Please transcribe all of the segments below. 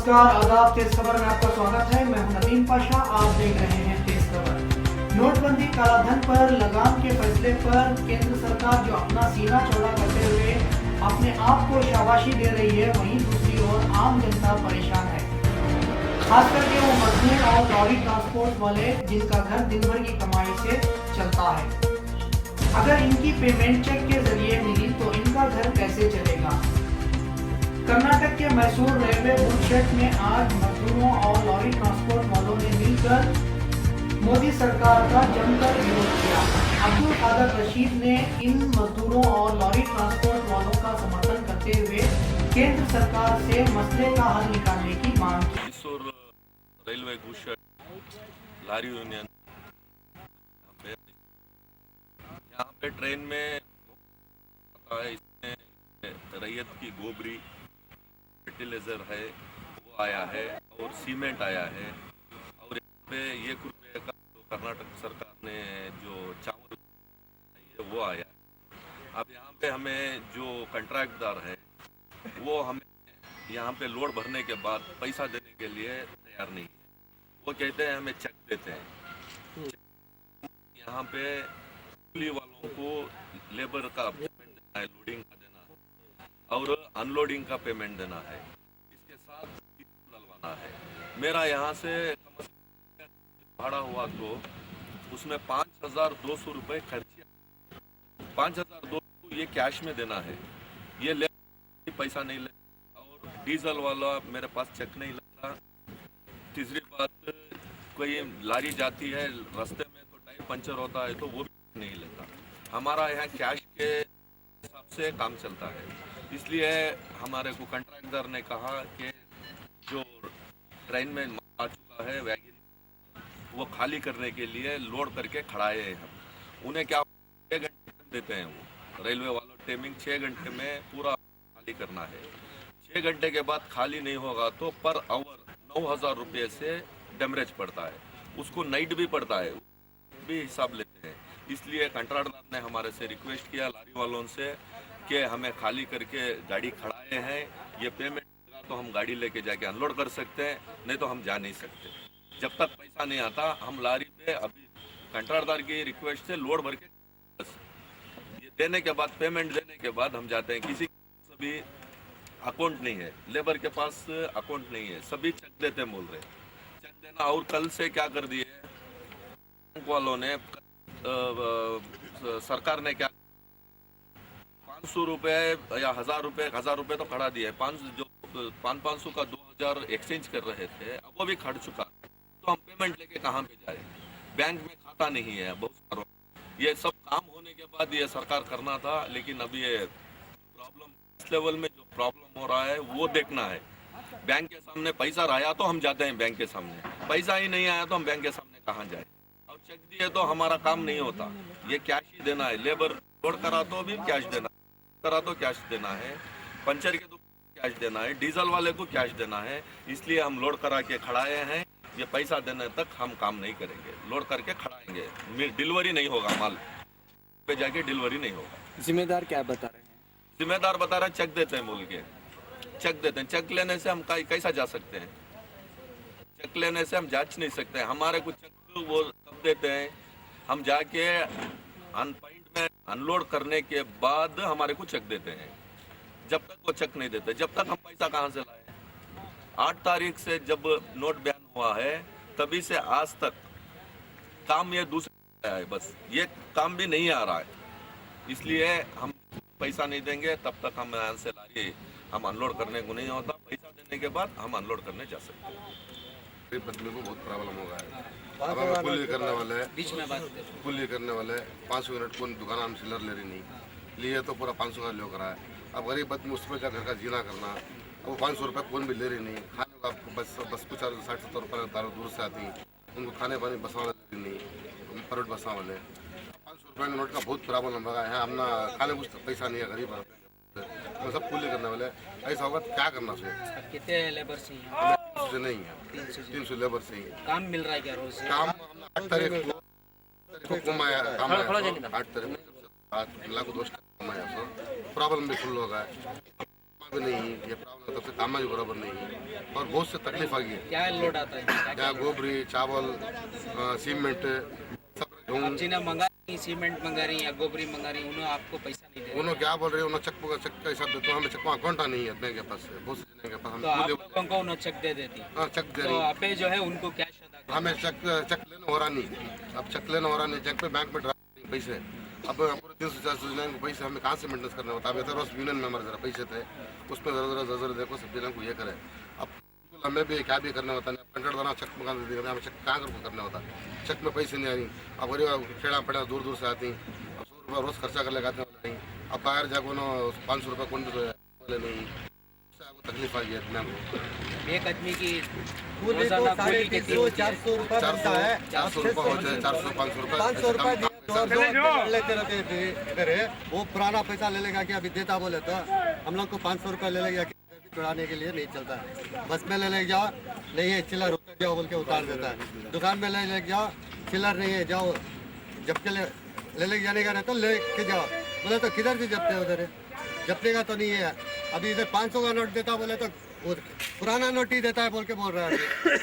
नमस्कार, आदाब। तेज खबर में आपका स्वागत है। मैं हूं नदीम पाशा। आप देख रहे हैं तेज खबर। नोटबंदी कालाधन पर लगाम के फैसले पर केंद्र सरकार जो अपना सीना चौड़ा करते हुए अपने आप को शाबाशी दे रही है, वहीं दूसरी ओर आम जनता परेशान है। खास करके वो मजदूर और लॉरी ट्रांसपोर्ट वाले जिनका घर दिन भर की कमाई से चलता है। अगर इनकी पेमेंट चेक के जरिए मिली तो इनका घर कैसे चलेगा। कर्नाटक के मैसूर रेलवे बुलशेट में आज मजदूरों और लॉरी ट्रांसपोर्ट वालों ने मिलकर मोदी सरकार का जमकर विरोध किया। अब्दुल कादर रशीद ने इन मजदूरों और लॉरी ट्रांसपोर्ट वालों का समर्थन करते हुए केंद्र सरकार से मसले का हल निकालने की मांग की। मैसूर रेलवे बुलशेट लॉरी यूनियन यहाँ पे ट्रेन में इसमें रैयत की गोबरी फर्टिलाइजर है वो आया है और सीमेंट आया है और यहाँ पे 1 रुपये का तो कर्नाटक सरकार ने जो चावल है वो आया है। अब यहाँ पे हमें जो कॉन्ट्रैक्टदार है वो हमें यहाँ पे लोड भरने के बाद पैसा देने के लिए तैयार नहीं है। वो कहते हैं हमें चेक देते हैं। यहाँ पे कुली वालों को लेबर का पेमेंट देना है, लोडिंग का देना है और अनलोडिंग का पेमेंट देना है। इसके साथ डलवाना है। मेरा यहाँ से भाड़ा हुआ तो उसमें 5,200 रुपये खर्च। 5,200 ये कैश में देना है। ये ले पैसा नहीं ले और डीजल वाला मेरे पास चेक नहीं लगता। तीसरी बात, कोई लारी जाती है रास्ते में तो टायर पंचर होता है तो वो भी नहीं लेता। हमारा यहाँ कैश के हिसाब से काम चलता है। इसलिए हमारे को कॉन्ट्रैक्टर ने कहा कि जो ट्रेन में आ चुका है वैगन वो खाली करने के लिए लोड करके खड़ाए हैं हम। उन्हें क्या 6 घंटे देते हैं वो रेलवे वालों टाइमिंग 6 घंटे में पूरा खाली करना है। 6 घंटे के बाद खाली नहीं होगा तो पर आवर 9,000 रुपये से डैमरेज पड़ता है। उसको नाइट भी पड़ता है, भी हिसाब लेते हैं। इसलिए कॉन्ट्रैक्टर ने हमारे से रिक्वेस्ट किया लारी वालों से कि हमें खाली करके गाड़ी खड़ाए हैं, ये पेमेंट तो हम गाड़ी लेके जाके अनलोड कर सकते हैं, नहीं तो हम जा नहीं सकते। जब तक पैसा नहीं आता हम लारी पे अभी कॉन्ट्रैक्टर की रिक्वेस्ट से लोड भर के बस ये देने के बाद पेमेंट देने के बाद हम जाते हैं। किसी सभी अकाउंट नहीं है, लेबर के पास अकाउंट नहीं है, सभी चेक देते हैं बोल रहे चेक देना। और कल से क्या कर दिए बैंक वालों ने, सरकार ने क्या 500 रुपये या 1,000 रुपये तो खड़ा दिया है। 500 का 2,000 एक्सचेंज कर रहे थे, अब वो भी खड़ चुका। तो हम पेमेंट लेके कहाँ पे जाए। बैंक में खाता नहीं है बहुत सारों। ये सब काम होने के बाद ये सरकार करना था, लेकिन अभी ये प्रॉब्लम इस लेवल में जो प्रॉब्लम हो रहा है वो देखना है। बैंक के सामने पैसा आया तो हम जाते हैं बैंक के सामने, पैसा ही नहीं आया तो हम बैंक के सामने कहाँ जाए। और चेक दिए तो हमारा काम नहीं होता। ये कैश ही देना है। लेबर लोड करा तो भी कैश देना करा तो कैश देना है, पंचर के तो कैश देना है, डीजल वाले को कैश देना है। इसलिए हम लोड करा के खड़ाए हैं। ये पैसा देने तक हम काम नहीं करेंगे। लोड करके खड़ाएंगे, डिलीवरी नहीं होगा, माल पे जाके डिलीवरी नहीं होगा। जिम्मेदार क्या बता रहे हैं? जिम्मेदार बता रहे चेक देते हैं बोल के। चेक देते हैं, चेक लेने से हम कैसा जा सकते हैं। चेक लेने से हम जांच नहीं सकते। हमारे को चेक वो तब देते हैं हम जाके अनपाइंट में अनलोड करने के बाद हमारे को चेक देते हैं। जब तक वो चेक नहीं देते, जब तक हम पैसा कहाँ से लाए। 8 तारीख से जब नोट बैन हुआ है तभी से आज तक काम ये दूसरा है, बस ये काम भी नहीं आ रहा है। इसलिए हम पैसा नहीं देंगे तब तक हम यहाँ से लारी हम अनलोड करने को नहीं होता। पैसा देने के बाद हम अनलोड करने जा सकते हैं। बदले को बहुत प्रॉब्लम होगा है। अब हमें कुली करने वाले बीच में कुली करने वाले 500 यूनिट कौन दुकान हम सिलर ले रही नहीं लिए तो पूरा 500 का लो करा है। अब गरीब आदमी उसमें का घर का जीना करना, वो 500 रुपये कौन भी ले रही नहीं। खाने का बस कुछ 60-70 रुपये दूर से आती, उनको खाने पानी बसा ले रही नहीं, प्राइवेट बसा वाले 500 रुपये के नोट का बहुत प्रॉब्लम होगा है। हमने खाने कुछ पैसा नहीं है, गरीब तो सब कुली करने वाले। ऐसा होगा क्या करना चाहिए। कितने लेबर चाहिए? से नहीं है, 300 लेबर से ही काम मिल रहा है क्या रोज? काम 8 तारीख को कमाया, काम 8 तारीख को लाख दोस्त कमाया। प्रॉब्लम भी फुल होगा। भी नहीं, ये प्रॉब्लम तब से काम भी बराबर नहीं है और बहुत से तकलीफ आ गई है। क्या लोड आता है? यहाँ गोबरी, चावल, सीमेंट सब गेहूं। जिन्हें मंगा रही सीमेंट मंगा रही या गोबरी मंगा रही, उन्होंने आपको पैसा नहीं दे। उन्होंने क्या बोल रहे हैं, उन्होंने चेक का हिसाब देते, हमें चेक अकाउंट नहीं है बैंक के पास, बहुत से जने के पास। तो आप लोगों को उन्होंने चेक दे देती। हाँ, चेक दे तो रही। आपे जो है उनको कैश अदा करना। हमें चेक लेना हो रहा नहीं, अब चेक लेना हो रहा नहीं, चेक पे बैंक में ड्रा पैसे। अब पूरे 300-400 जन को पैसे हमें कहाँ से मेंटेनेंस करना होता है। अब बस यूनियन मेंबर जरा पैसे थे, उसमें जरा देखो सब जन को ये करे। अब हमें भी क्या भी करना होता है, 100 दाना चेक मंगा देते हैं, हमें चेक कहाँ करना होता है, चेक में पैसे नहीं आ रही। अब गरीब खेड़ा पड़ा दूर दूर से आती, अब 100 रुपये रोज खर्चा कर लगाते वाले नहीं। अब बाहर जाकर 500 रुपये कौन वाले नहीं, उससे तकलीफ आ गई इतना। एक आदमी की कूली तो 350-400 रुपये बनता है। 400 रुपये हो जाए, 400-500 रुपये 500 रुपये लेते रहते थे इधर है, वो पुराना पैसा ले लेगा कि अभी देता बोले तो हम लोग को 500 रुपये ले लेगा कि चुराने के लिए नहीं चलता है। बस में ले जाओ, नहीं है चिल्लर उतर जाओ बोल के उतार देता है। दुकान में ले जाओ, चिल्लर नहीं है जाओ, जब के ले जाने का रहता तो ले के जाओ बोले तो किधर से जपते उधर है, जपने का तो नहीं है। अभी इधर 500 का नोट देता बोले तो वो पुराना नोट ही देता है बोल के बोल रहा है,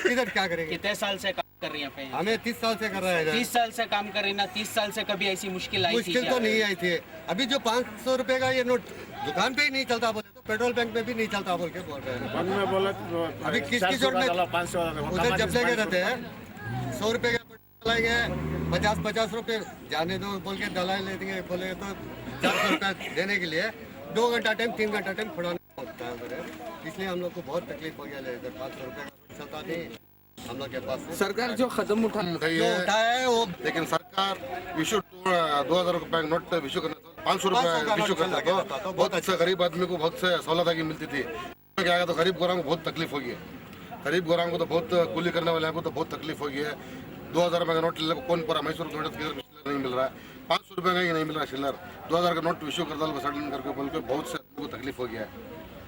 किधर क्या करेंगे। कितने साल से काम कर रही है? हमें 30 साल से कर रहा है। 30 साल से काम कर रही ना, 30 साल से कभी ऐसी मुश्किल आई थी? मुश्किल तो नहीं आई थी। अभी जो 500 रुपए का ये नोट दुकान पे ही नहीं चलता बोले तो पेट्रोल पंप में भी नहीं चलता बोल के बोल रहे हैं। अभी किसकी जोड़ में उधर जब लेके रहते हैं 100 रुपए का पेट्रोल लाएंगे, 50-50 रुपए जाने दो बोल के दलाई ले देंगे, बोले तो 400 रुपये देने के लिए 2 घंटा टाइम 3 घंटा टाइम खड़ा होता है उधर। इसलिए हम लोग को बहुत तकलीफ हो गया। इधर 500 रुपये का चलता नहीं हम लोग के पास। सरकार जो कदम उठाए वो, लेकिन सरकार विशु 2000 रुपये नोट विशु करना, 500 रुपये विशु करना तो बहुत अच्छा गरीब आदमी को बहुत से सहूलत की मिलती थी। क्या है तो गरीब गोराम को बहुत तकलीफ होगी है, गरीब गोराम को तो बहुत कूली करने वाले को तो बहुत तकलीफ होगी है। 2000 रुपये का नोट ले कौन पूरा मैसूर नहीं मिल रहा है, 500 रुपये का ही नहीं मिल रहा चिल्लर। 2000 का नोट विशु कर दल सडन करके बोल के बहुत से आदमी को तकलीफ हो गया है,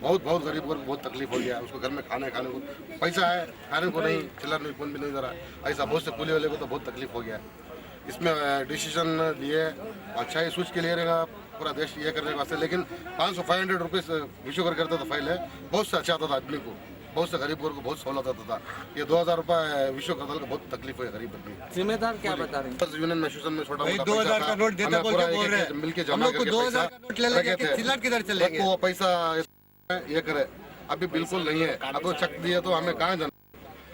बहुत गरीब को बहुत तकलीफ हो गया है। उसको घर में खाने को पैसा है, खाने को नहीं, चिल्लर नहीं, कौन भी नहीं दे रहा। ऐसा बहुत से कूली वाले को तो बहुत तकलीफ हो गया है। इसमें डिसीजन लिए अच्छा ही सोच के लिए रहेगा पूरा देश ये करने के वास्ते, लेकिन 500-500 रुपीज़ विशु कर करता था पहले, बहुत से अच्छा आता था आदमी को, बहुत से गरीब वर्ग को बहुत सहूलत आता था। ये 2000 रुपये विशु करता था, बहुत तकलीफ हुई गरीब आदमी। जिम्मेदार क्या बता रहे हैं? यूनियन में एसोसिएशन में छोटा 2000 का नोट देता बोल के बोल रहे हैं, मिलके हम जमा लोग को करके 2000 का नोट ले लेंगे कि चिल्लर किधर चलेंगे। वो पैसा ये करे, अभी बिल्कुल नहीं है। अब वो चेक दिए तो हमें कहाँ जाना,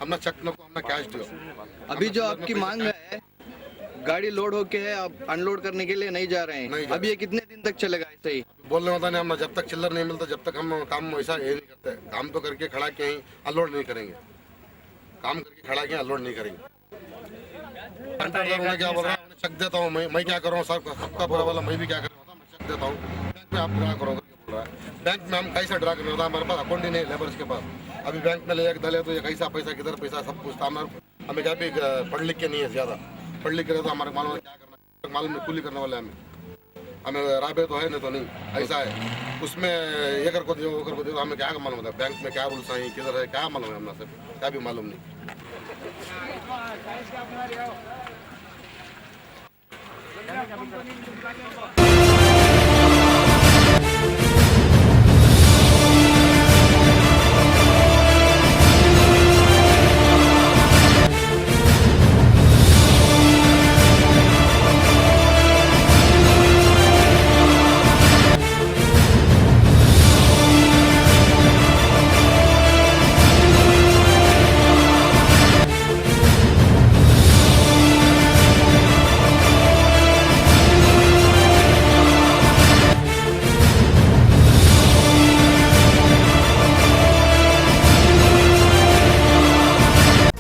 हमने चेक न को हमने कैश दियो। अभी जो आपकी मांग है, गाड़ी लोड होके अब अनलोड करने के लिए नहीं जा रहे हैं, अब ये कितने दिन तक चलेगा ऐसे ही? बोलने होता नहीं, हम जब तक चिल्लर नहीं मिलता जब तक हम काम वैसा ये नहीं करते। काम तो करके खड़ा के ही अनलोड नहीं करेंगे, काम करके खड़ा के अनलोड नहीं करेंगे। क्या बोल रहा है, चेक देता हूँ मैं क्या कर रहा हूँ, सबका बुरा वाला मैं भी क्या कर रहा हूँ, मैं चेक देता हूँ। बैंक में आप ड्रा करो बोल रहा है, बैंक में हम कैसा ड्रा करना होता है, हमारे पास अकाउंट ही नहीं लेबर्स के पास। अभी बैंक में ले डाले तो ये कैसा पैसा किधर पैसा सब पूछता। हमें क्या भी पढ़ लिख के नहीं है, ज़्यादा पढ़ लिख के तो हमारे मालूम है क्या करना, मालूम में कूली करने वाले हमें राबे तो है नहीं तो नहीं, ऐसा है। उसमें ये कर को दियो वो कर को दियो, हमें क्या मालूम होता है बैंक में क्या रूल्स हैं किधर है, क्या मालूम है हमें, सिर्फ क्या भी मालूम नहीं।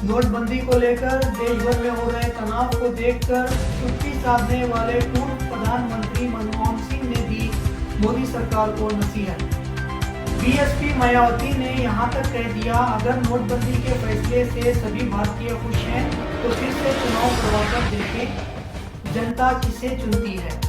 नोटबंदी को लेकर देश भर में हो रहे तनाव को देखकर चुप्पी साधने वाले पूर्व प्रधानमंत्री मनमोहन सिंह ने दी मोदी सरकार को नसीहत। बीएसपी मायावती ने यहां तक कह दिया, अगर नोटबंदी के फैसले से सभी भारतीय खुश हैं तो फिर से चुनाव करवाकर देखें जनता किसे चुनती है।